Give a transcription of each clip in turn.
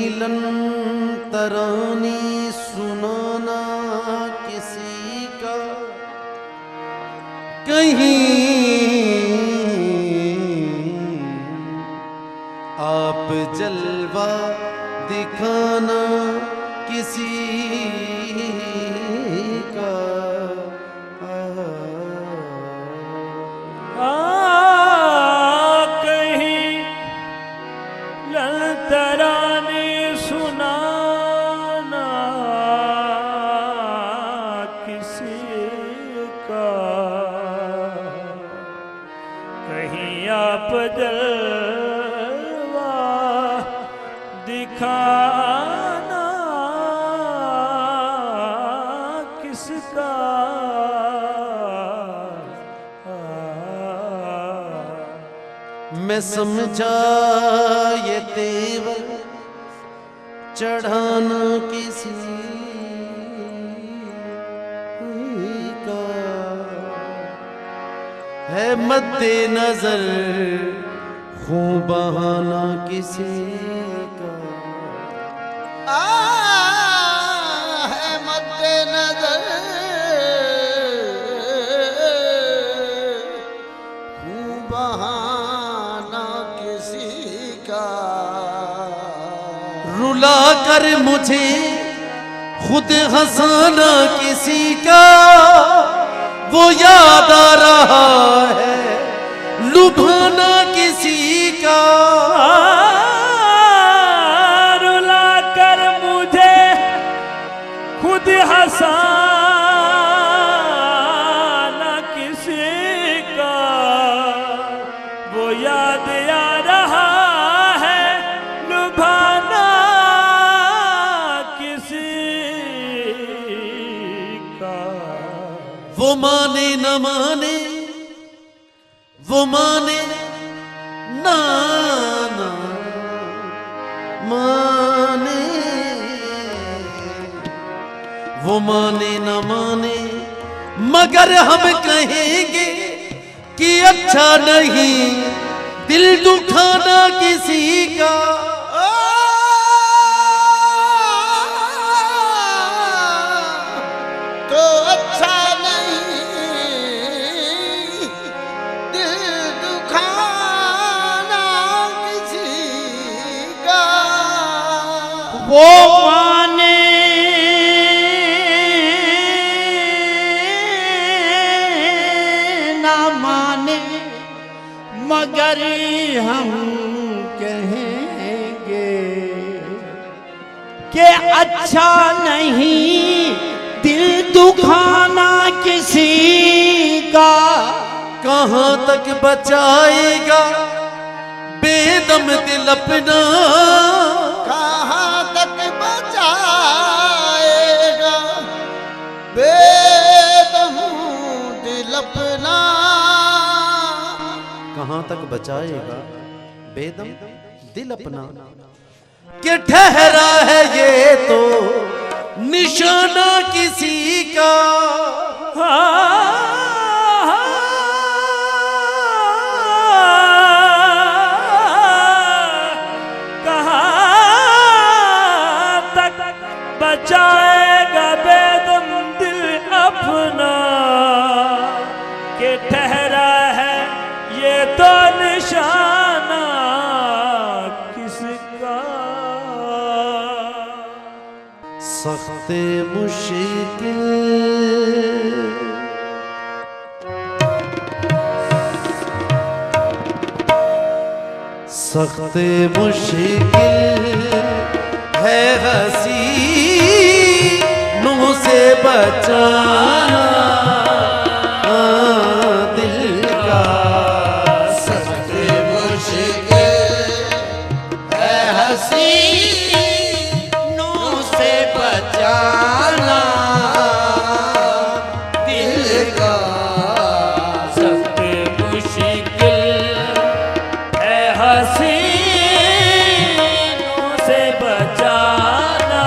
नीलन तरानी सुनाना किसी का, कहीं आप जलवा दिखाना किसी का। कहीं ललतराने सुनाना किसी का, कहीं आप जलवा दिखाना किसका। मैं समझा ये तेवर चढ़ाना किसी का है, मद्दे नजर खूं बहाना किसी का। है मद्दे नजर खूं बहाना किसी का। रुला कर मुझे खुद हंसाना किसी का, वो याद आ रहा है लुभाना किसी का। रुला कर मुझे खुद हंसाना किसी का, वो याद आ रहा है लुभाना किसी का। वो माने न माने, वो माने ना ना माने, वो माने न माने, मगर हम कहेंगे कि अच्छा नहीं दिल दुखाना किसी का। तो अच्छा नहीं दिल दुखाना किसी का। वो माने ना माने, मगर हम कहेंगे कि अच्छा नहीं दिल दुखाना किसी का। कहाँ तक बचाएगा बेदम दिल अपना, कहाँ तक बचाएगा बेदम दिल अपना। कहाँ तक बचाएगा बेदम दिल अपना। कि ठहरा है ये तो निशाना किसी का। कहाँ तक बचाएगा बेदम दिल अपना, के ठहरा है ये तो निशाना किसका। सख्त मुश्किल सख्त मुश्किल है हसीनों से बचाना दिल का। सख्त मुश्किल है हसीनों से बचाना दिल का। सख्त मुश्किल है हसीनों से बचाना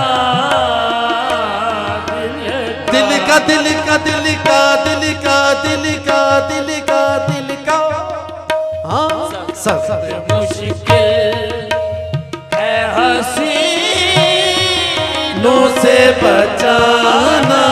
दिल का। दिल का दिल का दिल का दिल का दिल का दिल का। हाँ सख्त मुश्किल है हसीनों नो से बचाना